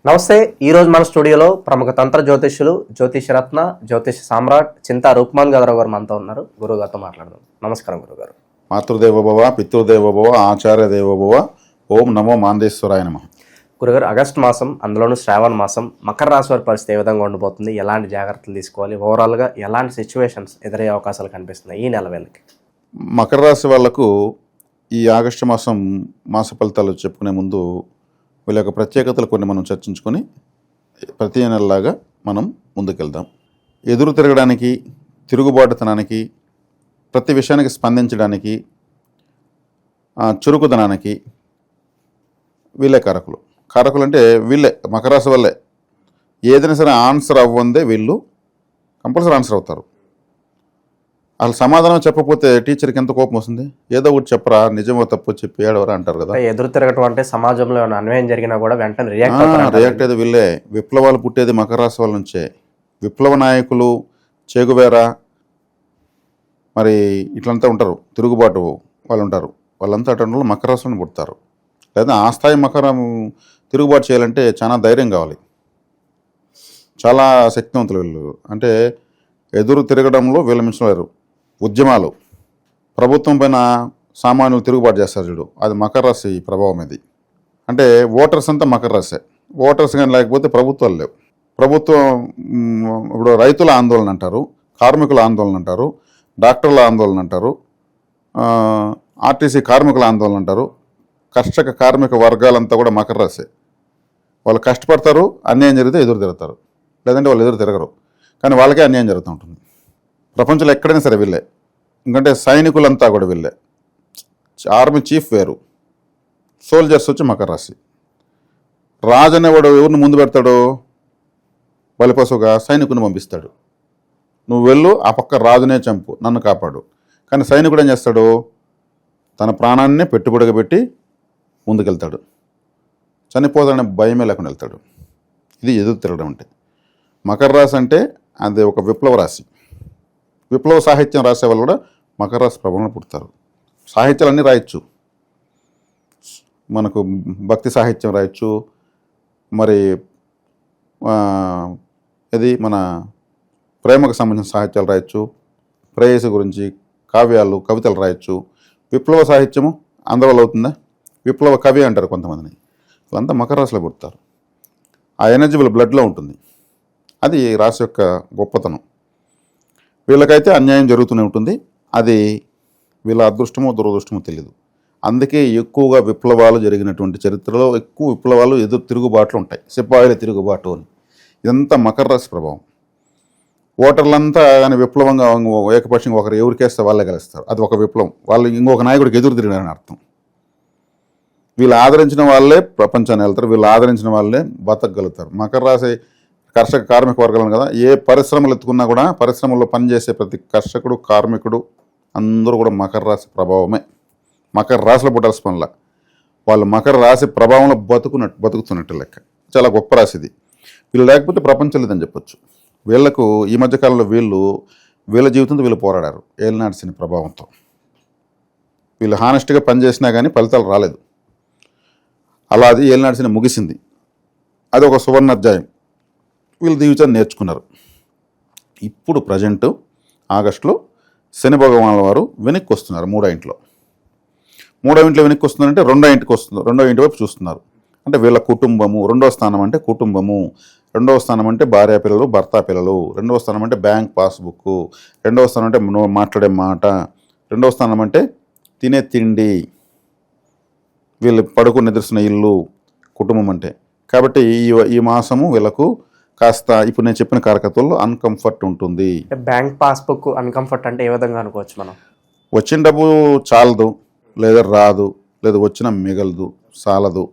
నమస్తే. ఈరోజు మన స్టూడియోలో ప్రముఖ తంత్ర జ్యోతిష్యులు జ్యోతిషరత్న జ్యోతిష సామ్రాట్ చింతా రూప్మాన్ గౌరవ్ గారు మనతో ఉన్నారు. గురువుగారితో మాట్లాడదాం. నమస్కారం గురుగారు. మాతృదేవోభవ, పితృదేవోభవ, ఆచార్య దేవోభవ. ఓం నమో మాందేశ్వరాయ నమః. గురుగారు, ఆగస్టు మాసం, అందులోనూ శ్రావణ మాసం, మకర రాశి వారి పరిస్థితి ఏ విధంగా ఉండబోతుంది, ఎలాంటి జాగ్రత్తలు తీసుకోవాలి, ఓవరాల్గా ఎలాంటి సిచ్యువేషన్స్ ఎదురయ్యే అవకాశాలు కనిపిస్తున్నాయి ఈ నెల వేళకి? మకర రాశి వాళ్లకు ఈ ఆగస్టు మాసం మాస ఫలితాలు చెప్పుకునే ముందు వీళ్ళ యొక్క ప్రత్యేకతలు కొన్ని మనం చర్చించుకొని ప్రతి నెలలాగా మనం ముందుకెళ్దాం. ఎదురు తిరగడానికి, తిరుగుబాటుతనానికి, ప్రతి విషయానికి స్పందించడానికి, చురుకుదనానికి వీళ్ళే కారకులు. కారకులు అంటే వీళ్ళే, మకర రాశి వల్లే. ఏదైనా సరే ఆన్సర్ అవ్వందే వీళ్ళు కంపల్సరీ ఆన్సర్ అవుతారు. అసలు సమాధానం చెప్పకపోతే టీచర్కి ఎంత కోపం వస్తుంది. ఏదో ఒకటి చెప్పరా, నిజమో తప్పు చెప్పి ఏడవరా అంటారు కదా. ఎదురు తిరగటం అంటే సమాజంలో అన్యాయం జరిగినా కూడా వెంటనే రియాక్ట్ అయ్యేది వీళ్ళే. విప్లవాలు పుట్టేది మకర రాశి వాళ్ళ నుంచే. విప్లవ నాయకులు, చేగువేరా, మరి ఇట్లంతా ఉంటారు, తిరుగుబాటు వాళ్ళు ఉంటారు. వాళ్ళంతా అటువంటి మకర రాశిని పుడతారు. లేదా ఆ స్థాయి మకరం తిరుగుబాటు చేయాలంటే చాలా ధైర్యం కావాలి, చాలా శక్తివంతులు వీళ్ళు. అంటే ఎదురు తిరగడంలో వీళ్ళ మించలేరు. ఉద్యమాలు, ప్రభుత్వం పైన సామాన్యులు తిరుగుబాటు చేస్తారు చూడు, అది మకర రాశి ప్రభావం. ఇది అంటే ఓటర్స్ అంతా మకర రాశే. ఓటర్స్ కానీ లేకపోతే ప్రభుత్వాలు లేవు. ప్రభుత్వం ఇప్పుడు రైతుల ఆందోళన అంటారు, కార్మికుల ఆందోళన అంటారు, డాక్టర్ల ఆందోళన అంటారు, ఆర్టీసీ కార్మికుల ఆందోళన అంటారు. కర్షక కార్మిక వర్గాలంతా కూడా మకర రాశే. వాళ్ళు కష్టపడతారు, అన్యాయం జరిగితే ఎదురు తిరుగుతారు, లేదంటే వాళ్ళు ఎదురు తిరగరు. కానీ వాళ్ళకే అన్యాయం జరుగుతూ ఉంటుంది. ప్రపంచంలో ఎక్కడైనా సరే వీళ్ళే. ఎందుకంటే సైనికులంతా కూడా వీళ్ళే. ఆర్మీ చీఫ్ వేరు, సోల్జర్స్ వచ్చి మకర రాశి. రాజు అనేవాడు ఎవరిని ముందు పెడతాడు? బలిపశువుగా సైనికుని పంపిస్తాడు. నువ్వు వెళ్ళు, ఆ పక్క రాజునే చంపు, నన్ను కాపాడు. కానీ సైనికుడు ఏం చేస్తాడు? తన ప్రాణాన్నే పెట్టుబడిగా పెట్టి ముందుకెళ్తాడు. చనిపోతాడనే భయమే లేకుండా వెళ్తాడు. ఇది ఎదురు తిరగడం అంటే. మకర రాశి అంటే అది ఒక విప్లవ రాశి. విప్లవ సాహిత్యం రాసే వాళ్ళు కూడా మకర రాశి ప్రభావంలో పుడతారు. సాహిత్యాలన్నీ రాయొచ్చు, మనకు భక్తి సాహిత్యం రాయొచ్చు, మరి ఇది మన ప్రేమకు సంబంధించిన సాహిత్యాలు రాయొచ్చు, ప్రేయసి గురించి కావ్యాలు, కవితలు రాయొచ్చు. విప్లవ సాహిత్యము అందరిలో అవుతుందా? విప్లవ కవి అంటారు కొంతమందిని. వాళ్ళంతా మకర రాశిలో పుడతారు. ఆ ఎనర్జీ వీళ్ళ బ్లడ్లో ఉంటుంది. అది రాశి యొక్క గొప్పతనం. వీళ్ళకైతే అన్యాయం జరుగుతూనే ఉంటుంది. అది వీళ్ళ అదృష్టమో దురదృష్టమో తెలియదు. అందుకే ఎక్కువగా విప్లవాలు జరిగినటువంటి చరిత్రలో ఎక్కువ విప్లవాలు ఎదురు తిరుగుబాట్లు ఉంటాయి. సిపాయిల తిరుగుబాటు అని. ఇదంతా మకర రాశి ప్రభావం. ఓటర్లంతా కానీ విప్లవంగా ఏకపక్షంగా ఒకరు ఎవరికేస్తే వాళ్ళే గెలుస్తారు. అది ఒక విప్లవం. వాళ్ళు ఇంకొక నాయకుడికి ఎదురు తిరిగినారని అర్థం. వీళ్ళు ఆదరించిన వాళ్ళే ప్రపంచాన్ని వెళ్తారు, వీళ్ళు ఆదరించిన వాళ్ళే బతకగలుగుతారు. మకర రాశి కర్షక కార్మిక వర్గాలను కదా. ఏ పరిశ్రమలు ఎత్తుకున్నా కూడా పరిశ్రమల్లో పనిచేసే ప్రతి కర్షకుడు, కార్మికుడు అందరూ కూడా మకర రాశి ప్రభావమే. మకర రాశిలో పుట్టాల్సిన పనుల వాళ్ళు మకర రాశి ప్రభావంలో బతుకుతున్నట్టు లెక్క. చాలా గొప్ప రాశి ఇది. వీళ్ళు లేకపోతే ప్రపంచం లేదని చెప్పొచ్చు. వీళ్లకు ఈ మధ్యకాలంలో వీళ్ళ జీవితంతో వీళ్ళు పోరాడారు ఏలినాటి శని ప్రభావంతో. వీళ్ళు హానెస్ట్గా పనిచేసినా కానీ ఫలితాలు రాలేదు. అలా అది ఏలినాటి శని ముగిసింది. అది ఒక సువర్ణ అధ్యాయం. వీళ్ళు జీవితాన్ని నేర్చుకున్నారు. ఇప్పుడు ప్రజెంటు ఆగస్టులో శని భగవానుల వారు వెనక్కి వస్తున్నారు. మూడో ఇంట్లో వెనక్కి వస్తున్నారంటే రెండో ఇంటికి వస్తున్నారు. రెండో ఇంటి వైపు చూస్తున్నారు. అంటే వీళ్ళ కుటుంబము. రెండవ స్థానం అంటే కుటుంబము. రెండవ స్థానం అంటే భార్య పిల్లలు, భర్త పిల్లలు. రెండవ స్థానం అంటే బ్యాంక్ పాస్బుక్. రెండవ స్థానం అంటే మాట్లాడే మాట. రెండవ స్థానం అంటే తినే తిండి, వీళ్ళు పడుకుని నిద్రిస్తున్న ఇల్లు, కుటుంబం అంటే. కాబట్టి ఈ మాసము వీళ్ళకు కాస్త ఇప్పుడు నేను చెప్పిన కారకత్వంలో అన్కంఫర్ట్ ఉంటుంది. బ్యాంక్ పాస్బుక్ అన్కంఫర్ట్ అంటే ఏ విధంగా అనుకోవచ్చు మనం? వచ్చిన డబ్బు చాలదు, లేదా రాదు, లేదా వచ్చిన మిగలదు, చాలదు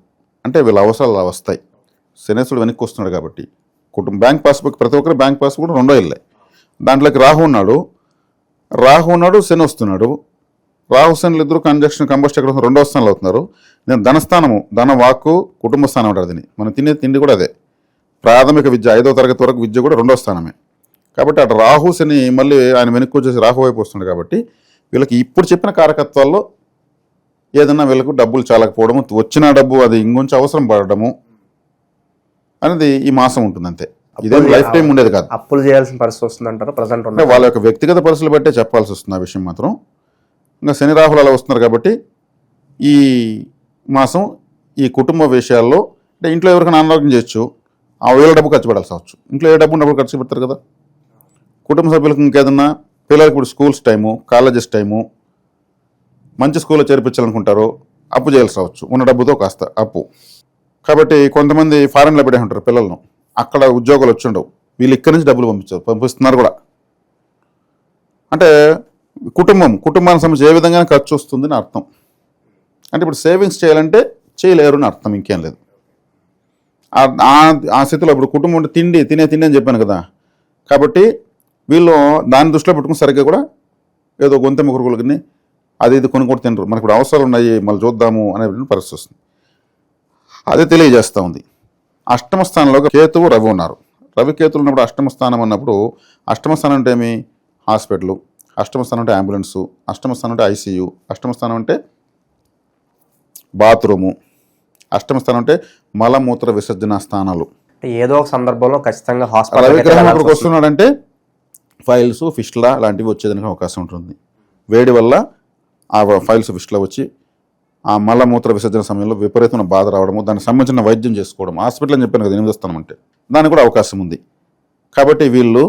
అంటే వీళ్ళ అవసరాలు వస్తాయి. శనేశ్వరుడు వెనక్కి వస్తున్నాడు కాబట్టి బ్యాంక్ పాస్బుక్, ప్రతి ఒక్కరు బ్యాంక్ పాస్బుక్ కూడా రెండో ఇల్లే. దాంట్లోకి రాహు ఉన్నాడు, శని వస్తున్నాడు. రాహు శనులు ఇద్దరు కంబస్ట్ ఎక్కడ రెండో స్థానంలో అవుతున్నారు. నేను ధనస్థానము, ధన వాక్కు, కుటుంబ స్థానం అంటారు దీన్ని. మనం తినే తిండి కూడా అదే. ప్రాథమిక విద్య 5వ తరగతి వరకు విద్య కూడా రెండో స్థానమే. కాబట్టి అటు రాహు శని మళ్ళీ ఆయన వెనక్కి వచ్చేసి రాహు వైపు వస్తున్నాడు. కాబట్టి వీళ్ళకి ఇప్పుడు చెప్పిన కారకత్వాల్లో ఏదన్నా వీళ్ళకు డబ్బులు చాలకపోవడము, వచ్చిన డబ్బు అది ఇంకొంచెం అవసరం పడడము, అనేది ఈ మాసం ఉంటుంది అంతే. ఇదేం లైఫ్ టైం ఉండేది కాదు. అప్పులు చేయాల్సిన పరిస్థితి వస్తుందంటారు ప్రజెంట్ అంటే వాళ్ళ యొక్క వ్యక్తిగత పరిస్థితులు బట్టే చెప్పాల్సి వస్తుంది ఆ విషయం మాత్రం. ఇంకా శని రాహులు అలా వస్తున్నారు కాబట్టి ఈ మాసం ఈ కుటుంబ విషయాల్లో అంటే ఇంట్లో ఎవరికైనా అనారోగ్యం చేయొచ్చు, ఆ వేల డబ్బు ఖర్చు పెడాల్సి అవచ్చు. ఇంట్లో ఏ డబ్బు ఉన్నప్పుడు ఖర్చు పెడతారు కదా. కుటుంబ సభ్యులకు ఇంకేదన్నా పిల్లలకి ఇప్పుడు స్కూల్స్ టైము, కాలేజెస్ టైము, మంచి స్కూల్లో చేర్పించాలనుకుంటారు, అప్పు చేయాల్సి రావచ్చు, ఉన్న డబ్బుతో కాస్త అప్పు. కాబట్టి కొంతమంది ఫారెన్లో పెట్టే ఉంటారు పిల్లలను, అక్కడ ఉద్యోగాలు వచ్చి ఉండవు, వీళ్ళు ఇక్కడి నుంచి డబ్బులు పంపిస్తున్నారు కూడా. అంటే కుటుంబానికి సంబంధించి ఏ విధంగా ఖర్చు వస్తుందని అర్థం. అంటే ఇప్పుడు సేవింగ్స్ చేయాలంటే చేయలేరు అని అర్థం, ఇంకేం లేదు. ఆ స్థితిలో ఇప్పుడు కుటుంబం అంటే తినే తిండి అని చెప్పాను కదా. కాబట్టి వీళ్ళు దాన్ని దృష్టిలో పెట్టుకుని సరిగ్గా కూడా ఏదో గొంతెమ్మ కురుకులకి అది ఇది కొన్ని కూడా తినరు. మనకి ఇప్పుడు అవసరాలు ఉన్నాయి, మళ్ళీ చూద్దాము అనే పరిస్థితి వస్తుంది. అదే తెలియజేస్తూ ఉంది. అష్టమ స్థానంలో కేతువు రవి ఉన్నారు. రవి కేతులు ఉన్నప్పుడు అష్టమ స్థానం అన్నప్పుడు అష్టమ స్థానం అంటే ఏమి? హాస్పిటల్, అష్టమ స్థానం అంటే అంబులెన్సు, అష్టమ స్థానం అంటే ఐసీయూ, అష్టమ స్థానం అంటే బాత్రూము, అష్టమ స్థానం అంటే మలమూత్ర విసర్జన స్థానాలు. ఏదో ఒక సందర్భంలో ఖచ్చితంగా రవి హాస్పిటల్ గ్రహం అక్కడికి వస్తున్నాడంటే ఫైల్స్ ఫిస్టులా లాంటివి వచ్చేదానికి అవకాశం ఉంటుంది. వేడి వల్ల ఆ ఫైల్స్ ఫిస్టులా వచ్చి ఆ మలమూత్ర విసర్జన సమయంలో విపరీతమైన బాధ రావడము, దానికి సంబంధించిన వైద్యం చేసుకోవడం, హాస్పిటల్ అని చెప్పాను కదా 8వ స్థానం అంటే, దానికి కూడా అవకాశం ఉంది. కాబట్టి వీళ్ళు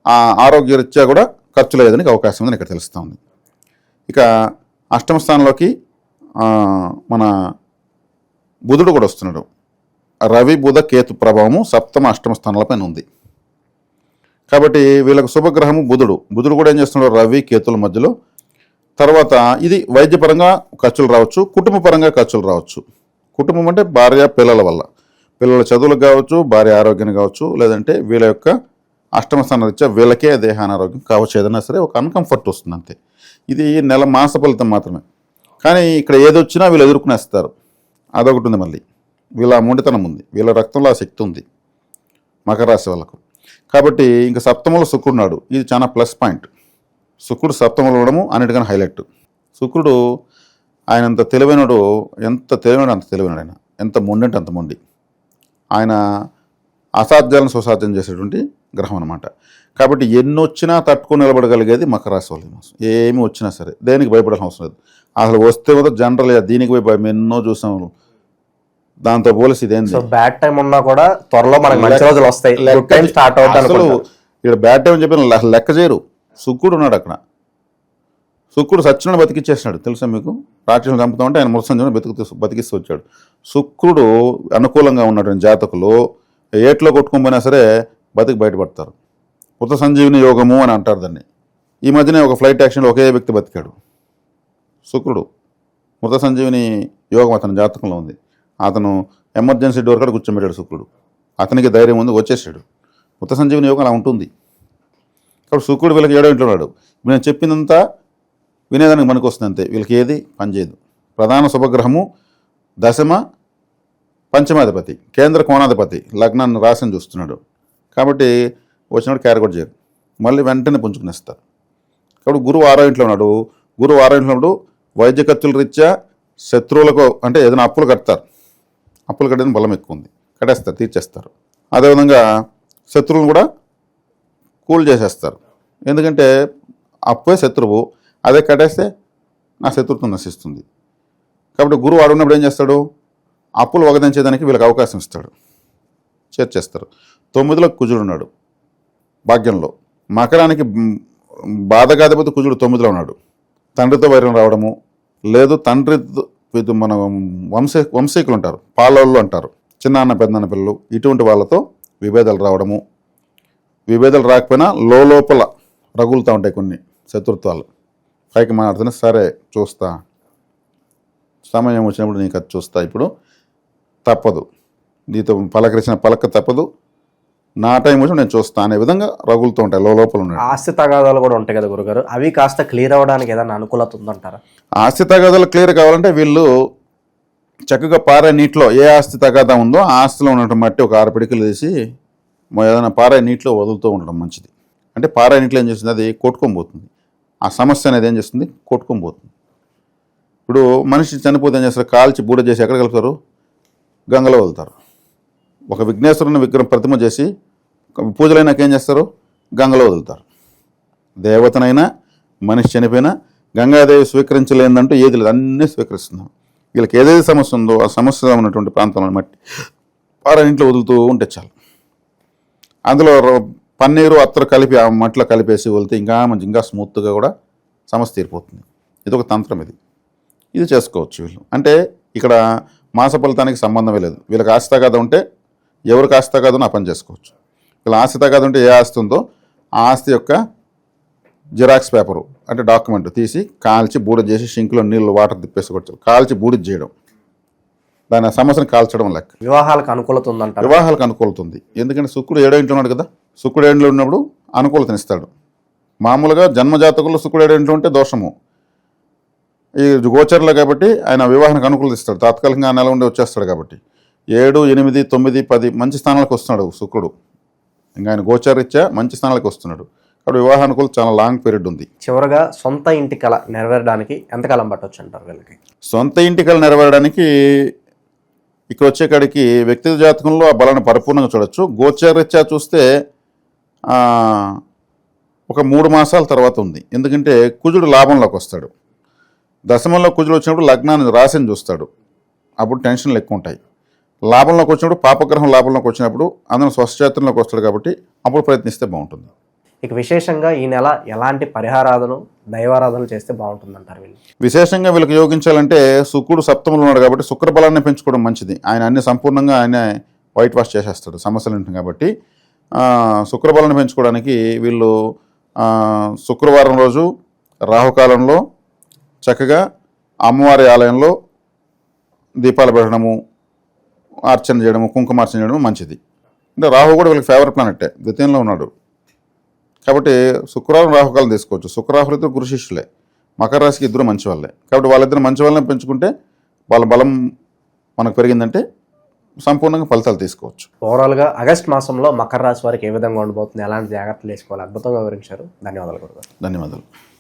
ఆ ఆరోగ్యరీత్యా కూడా ఖర్చు లేదని అవకాశం ఉందని ఇక్కడ తెలుస్తూ ఉంది. ఇక అష్టమ స్థానంలోకి మన బుధుడు కూడా వస్తున్నాడు. రవి బుధ కేతు ప్రభావము సప్తమ అష్టమ స్థానాలపైన ఉంది. కాబట్టి వీళ్ళకు శుభగ్రహము బుధుడు కూడా ఏం చేస్తున్నాడు? రవి కేతుల మధ్యలో. తర్వాత ఇది వైద్యపరంగా ఖర్చులు రావచ్చు, కుటుంబ పరంగా ఖర్చులు రావచ్చు. కుటుంబం అంటే భార్య పిల్లల వల్ల, పిల్లల చదువులకు కావచ్చు, భార్య ఆరోగ్యానికి కావచ్చు, లేదంటే వీళ్ళ యొక్క అష్టమ స్థానం రీత్యా వీళ్ళకే దేహ అనారోగ్యం కావచ్చు, ఏదైనా సరే ఒక అన్కంఫర్ట్ వస్తుంది అంతే. ఇది మాస ఫలితం మాత్రమే. కానీ ఇక్కడ ఏదొచ్చినా వీళ్ళు ఎదుర్కొనేస్తారు, అదొకటి ఉంది. మళ్ళీ వీళ్ళ మొండితనం ఉంది, వీళ్ళ రక్తంలో ఆ శక్తి ఉంది మకర రాశి వాళ్ళకు. కాబట్టి ఇంకా సప్తమంలో శుక్రుడు ఉన్నాడు, ఇది చాలా ప్లస్ పాయింట్. శుక్రుడు సప్తమంలో ఉండడము అన్నిటికన్నా హైలైట్. శుక్రుడు ఆయన అంత తెలివైనడు, ఎంత తెలివైనడు అంత తెలివైనడు, ఆయన ఎంత మొండి అంటే అంత మొండి. ఆయన అసాధ్యాలను సుసాధ్యం చేసేటువంటి గ్రహం అనమాట. కాబట్టి ఎన్ని వచ్చినా తట్టుకొని నిలబడగలిగేది మకర రాశి వాళ్ళు. ఏమి వచ్చినా సరే దేనికి భయపడాల్సిన అవసరం లేదు. అసలు వస్తే కూడా జనరల్గా దీనికి పోయి భయం ఎన్నో చూసాం. దాంతో పోలిసి ఇదేంది, బ్యాడ్ టైం ఉన్నా కూడా త్వరలో మనకి మంచి రోజులు వస్తాయి, స్టార్ట్ అవుతాయి. అసలు ఇక్కడ బ్యాడ్ టైం అని చెప్పి లెక్క చేయరు. శుక్రుడు ఉన్నాడు అక్కడ, శుక్రుడు సచ్చినోడు బతికిచ్చేసినాడు. తెలుసా మీకు? రాక్షసులు చంపుతామంటే ఆయన మృత్సంజను బతికిస్తూ వచ్చాడు. శుక్రుడు అనుకూలంగా ఉన్నటువంటి జాతకులు ఏట్లో కొట్టుకోపోయినా సరే బయటపడతారు. కృత సంజీవిని యోగము అని అంటారు దాన్ని. ఈ మధ్యనే ఒక ఫ్లైట్ యాక్సిడెంట్లో ఒకే వ్యక్తి బతికాడు. శుక్రుడు మృత సంజీవిని యోగం అతని జాతకంలో ఉంది. అతను ఎమర్జెన్సీ డోర్ కాడ కూర్చోబెట్టాడు శుక్రుడు. అతనికి ధైర్యం ఉంది, వచ్చేసాడు. మృత సంజీవిని యోగం అలా ఉంటుంది. కాబట్టి శుక్రుడు వీళ్ళకి 7వ ఇంట్లో ఉన్నాడు. నేను చెప్పిందంతా వినేదానికి మనకు వస్తుంది అంతే, వీళ్ళకి ఏది పనిచేయదు. ప్రధాన శుభగ్రహము దశమ పంచమాధిపతి, కేంద్ర కోణాధిపతి, లగ్నాన్ని రాశిని చూస్తున్నాడు. కాబట్టి వచ్చినప్పుడు క్యారీ కూడా చేయరు, మళ్ళీ వెంటనే పుంజుకునేస్తారు. కాబట్టి గురువు 6వ ఇంట్లో ఉన్నాడు. గురువు 6వ ఇంట్లో ఉన్నప్పుడు వైద్య ఖర్చుల రీత్యా శత్రువులకు అంటే ఏదైనా అప్పులు కడతారు. అప్పులు కట్టేది బలం ఎక్కువ ఉంది, కట్టేస్తారు, తీర్చేస్తారు. అదేవిధంగా శత్రువులను కూడా కూల్ చేసేస్తారు. ఎందుకంటే అప్పే శత్రువు, అదే కట్టేస్తే నా శత్రుత్వం నశిస్తుంది. కాబట్టి గురువు ఆడున్నప్పుడు ఏం చేస్తాడు? అప్పులు వగదించేదానికి వీళ్ళకి అవకాశం ఇస్తాడు, చేర్చేస్తారు. 9లో కుజుడు ఉన్నాడు భాగ్యంలో. మకరానికి బాధగాధిపతి కుజుడు 9లో ఉన్నాడు. తండ్రితో వైరం రావడము, లేదు తండ్రి మన వంశీకులు ఉంటారు, పాలోళ్ళు అంటారు, చిన్నాన్న పెద్దన్న పిల్లలు, ఇటువంటి వాళ్ళతో విభేదాలు రావడము. విభేదాలు రాకపోయినా లోపల రగులుతూ ఉంటాయి కొన్ని శత్రుత్వాలు. పైకి మాట్లాడుతున్నా సరే చూస్తా, సమయం వచ్చినప్పుడు నీకు అది చూస్తా, ఇప్పుడు తప్పదు, నీతో పలకరించిన పలక తప్పదు, నా టైం వచ్చి నేను చూస్తా అనే విధంగా రగులుతూ ఉంటాయి లోపల ఉన్నాయి. ఆస్తి తగాదాలు కూడా ఉంటాయి కదా గురుగారు, అవి కాస్త క్లియర్ అవ్వడానికి ఏదైనా అనుకూలత ఉందంటారా? ఆస్తి తగాదాలు క్లియర్ కావాలంటే వీళ్ళు చక్కగా పారే నీటిలో ఏ ఆస్తి తగాదా ఉందో ఆ ఆస్తిలో ఉన్నటువంటి మట్టి ఒక 6 పిడికలు వేసి ఏదైనా పారే నీటిలో వదులుతూ ఉండడం మంచిది. అంటే పారే నీటిలో ఏం చేస్తుంది, అది కొట్టుకొని పోతుంది. ఆ సమస్య అనేది ఏం చేస్తుంది, కొట్టుకొని పోతుంది. ఇప్పుడు మనిషి చనిపోతే ఏం చేస్తారు, కాల్చి బూడ చేసి ఎక్కడ కలుపుతారు, గంగలో వదులుతారు. ఒక విఘ్నేశ్వరుని విగ్రహం ప్రతిమ చేసి పూజలైనాక ఏం చేస్తారు? గంగలో వదులుతారు. దేవతనైనా మనిషి చనిపోయినా గంగాదేవి స్వీకరించలేదంటూ ఏది లేదు, అన్నీ స్వీకరిస్తున్నాం. వీళ్ళకి ఏదైతే సమస్య ఉందో ఆ సమస్య ఉన్నటువంటి ప్రాంతంలో మట్టి వారి ఇంట్లో వదులుతూ ఉంటే చాలు. అందులో పన్నీరు అత్తరు కలిపి ఆ మట్టిలో కలిపేసి వదిలితే ఇంకా మంచి ఇంకా స్మూత్గా కూడా సమస్య తీరిపోతుంది. ఇది ఒక తంత్రం. ఇది చేసుకోవచ్చు వీళ్ళు. అంటే ఇక్కడ మాస ఫలితానికి సంబంధమే లేదు. వీళ్ళకి ఆస్తి తగాద ఉంటే ఎవరికి ఆస్తి తగాదో ఆ పని చేసుకోవచ్చు. వీళ్ళ ఆస్తి తగాద ఉంటే ఏ ఆస్తి ఉందో ఆ ఆస్తి యొక్క జిరాక్స్ పేపరు అంటే డాక్యుమెంట్ తీసి కాల్చి బూడిద చేసి షింక్లో నీళ్ళు వాటర్ తిప్పేసి కొట్టారు, కాల్చి బూడిద చేయడం, దాని ఆ సమస్యను కాల్చడం లెక్క. వివాహాలకు అనుకూలత ఉందంటారు. వివాహాలకు అనుకూలతుంది. ఎందుకంటే శుక్రుడు 7వ ఇంట్లో ఉన్నాడు కదా, శుక్రుడు 7 ఇంట్లో ఉన్నప్పుడు అనుకూలతనిస్తాడు. మామూలుగా జన్మజాతకుల్లో శుక్రుడు 7వ ఇంట్లో ఉంటే దోషము. ఈ గోచర్లో కాబట్టి ఆయన వివాహానికి అనుకూలత ఇస్తాడు. తాత్కాలికంగా ఆ నెల ఉండి వచ్చేస్తాడు కాబట్టి 7, 8, 9, 10 మంచి స్థానాలకు వస్తున్నాడు శుక్రుడు. ఇంకా ఆయన గోచరీత్యా మంచి స్థానాలకు వస్తున్నాడు కాబట్టి వివాహానుకూలత చాలా లాంగ్ పీరియడ్ ఉంది. చివరగా సొంత ఇంటి కళ నెరవేరడానికి ఎంతకాలం పట్టవచ్చు అంటారు వీళ్ళకి? సొంత ఇంటి కళ నెరవేరడానికి ఇక్కడ వచ్చేకాడికి వ్యక్తిగత జాతకంలో ఆ బలాన్ని పరిపూర్ణంగా చూడొచ్చు. గోచరీత్యా చూస్తే ఒక 3 మాసాల తర్వాత ఉంది. ఎందుకంటే కుజుడు లాభంలోకి వస్తాడు. దశమంలో కుజుడు వచ్చినప్పుడు లగ్నాన్ని రాశిని చూస్తాడు, అప్పుడు టెన్షన్లు ఎక్కువ ఉంటాయి. లాభంలోకి వచ్చినప్పుడు పాపగ్రహం లాభంలోకి వచ్చినప్పుడు అందరం స్వస్థచేతనంలోకి వస్తాడు కాబట్టి అప్పుడు ప్రయత్నిస్తే బాగుంటుంది. ఇక విశేషంగా ఈ నెల ఎలాంటి పరిహారాధన దైవారాధనలు చేస్తే బాగుంటుంది అంటారు వీళ్ళు? విశేషంగా వీళ్ళకి యోగించాలంటే శుక్రుడు సప్తమంలో ఉన్నాడు కాబట్టి శుక్ర బలాన్ని పెంచుకోవడం మంచిది. ఆయన అన్ని సంపూర్ణంగా ఆయన వైట్ వాష్ చేసేస్తాడు సమస్యలు ఉంటుంది కాబట్టి శుక్ర బలాన్ని పెంచుకోవడానికి వీళ్ళు శుక్రవారం రోజు రాహుకాలంలో చక్కగా అమ్మవారి ఆలయంలో దీపాలు పెట్టడము, అర్చన చేయడము, కుంకుమార్చన చేయడము మంచిది. అంటే రాహు కూడా వీళ్ళకి ఫేవరెట్ ప్లానెట్టే, ద్వితీయంలో ఉన్నాడు కాబట్టి శుక్రవారం రాహుకాలం తీసుకోవచ్చు. శుక్రరాహులు ఇద్దరు గురు శిష్యులే, మకర రాశికి ఇద్దరు మంచి వాళ్ళే కాబట్టి వాళ్ళిద్దరు మంచి వాళ్ళని పెంచుకుంటే వాళ్ళ బలం మనకు పెరిగిందంటే సంపూర్ణంగా ఫలితాలు తీసుకోవచ్చు. ఓవరాల్గా ఆగస్ట్ మాసంలో మకర రాశి వారికి ఏ విధంగా ఉండబోతుంది, ఎలాంటి జాగ్రత్తలు తీసుకోవాలి, అద్భుతంగా వివరించారు. ధన్యవాదాలు గురుగారు. ధన్యవాదాలు.